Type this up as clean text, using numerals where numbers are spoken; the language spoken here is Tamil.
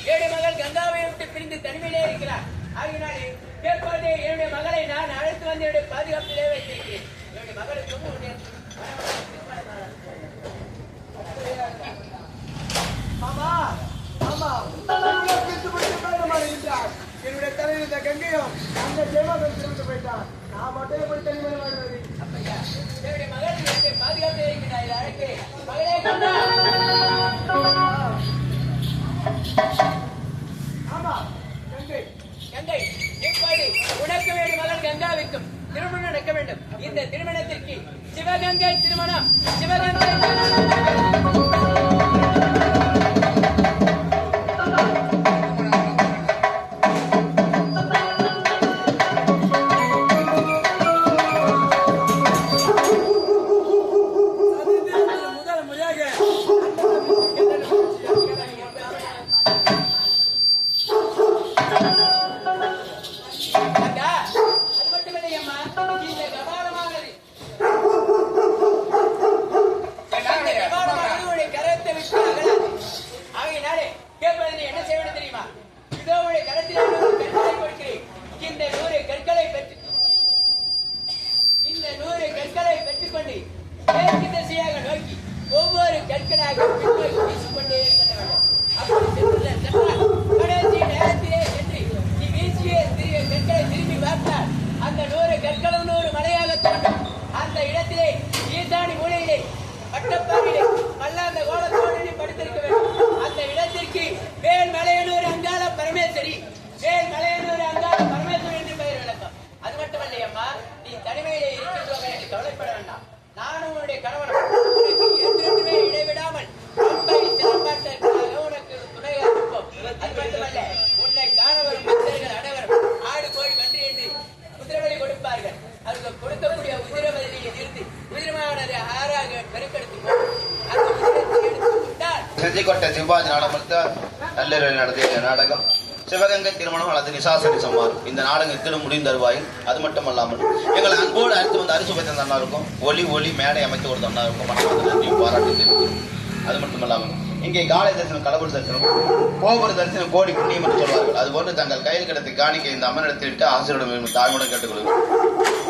என்னுடைய மகள் கங்காவை விட்டு பிரிந்து தனிமையிலே இருக்கிறார். ஆகினாலே எப்போதே என்னுடைய மகளை நான் அழைத்து வந்து என்னுடைய பாதுகாப்பிலே வைத்திருக்கிறேன். என்னுடைய மகளுக்கும் என்னுடைய தலையில் இந்த கங்கையும் அந்த ஜெயமகன் திரும்பிட்டு போயிட்டான். நான் மட்டும் எப்படி தனிமலை வாழ்வது? அப்பையா என்னுடைய மகள் என்னுடைய பாதுகாப்பிலே இருக்கிறாய். அழைக்கு மகளே கங்கா. ஆமா கங்கை கங்கை இப்போது உனக்கு வேண்டிய மகள் கங்காவிற்கும் திருமணம் நடக்க வேண்டும். இந்த திருமணத்திற்கு சிவகங்கை திருமணம் சிவகங்கை ஒவ்வொரு கற்களாக வீசிக்கொண்டே செல்ல வேண்டும். அப்படி கடைசி நேரத்திலே சென்று நீ வீசிய கற்களை திரும்பி பார்த்தால் அந்த 100 கற்களும் 100 மலையாக தோன்றும். அந்த இடத்திலே ஈசானி மூலையிலே பட்டப்பாரிலே பல்லாந்த கோலத்தோடு நீ படுத்திருக்க வேண்டும். அந்த இடத்திற்கு வேல் மலையனூர் அங்காள பரமேஸ்வரி, வேல் மலையனூர் அங்காள பரமேஸ்வரி என்று பெயர் விளக்கம். அது மட்டுமல்லையம்மா, நீ தனிமையிலே இருக்கின்றோம் என்று கவலைப்பட வேண்டாம். நானும் உன்னுடைய கணவனும் உனக்கு என்றென்றுமே இடைவிடாமல் அன்பை சிறப்பாட்டற்காக உனக்கு துணையாக இருப்போம். அது மட்டுமல்ல, உன்னை காண வரும் பக்தர்கள் அனைவரும் ஆடு கோழி நன்றி என்று உதிரவழி கொடுப்பார்கள். அதுக்கு கொடுக்கக்கூடிய உதிரவழியை இருந்து உதிரமானது ஆறாக பெருக்கெடுத்து போகும். அந்த உதிரத்தை எடுத்து விட்டால் செஞ்சிக்கோட்டை சிவாஜி நாடகத்தை நள்ளிரவில் நடத்திய நாடகம் சிவகங்கை திருமணம் அல்லது நிசாசரி சம்மாரம். இந்த நாடகம் இத்திலும் முடிந்த தருவாயில் அது மட்டுமல்லாமல் எங்கள் அன்போடு அழைத்து வந்து அரிசி வைத்த தன்னா இருக்கும், ஒளி மேடை அமைத்து ஒரு தன்னா இருக்கும். மனமார்ந்த பாராட்டு தெரிவிக்கிறோம். அது மட்டுமல்லாமல் இங்கே காலை தரிசனம், கடவுள் தரிசனம், கோபுர தரிசனம் கோடி புண்ணியம் என்று சொல்வார்கள். அதுபோன்று தங்கள் கையில் கிடைத்த காணிக்கை இந்த அம்மனிடத்தில் விட்டு ஆசிரியரிடம் தாய்முடன் கேட்டுக்கொள்கிறோம்.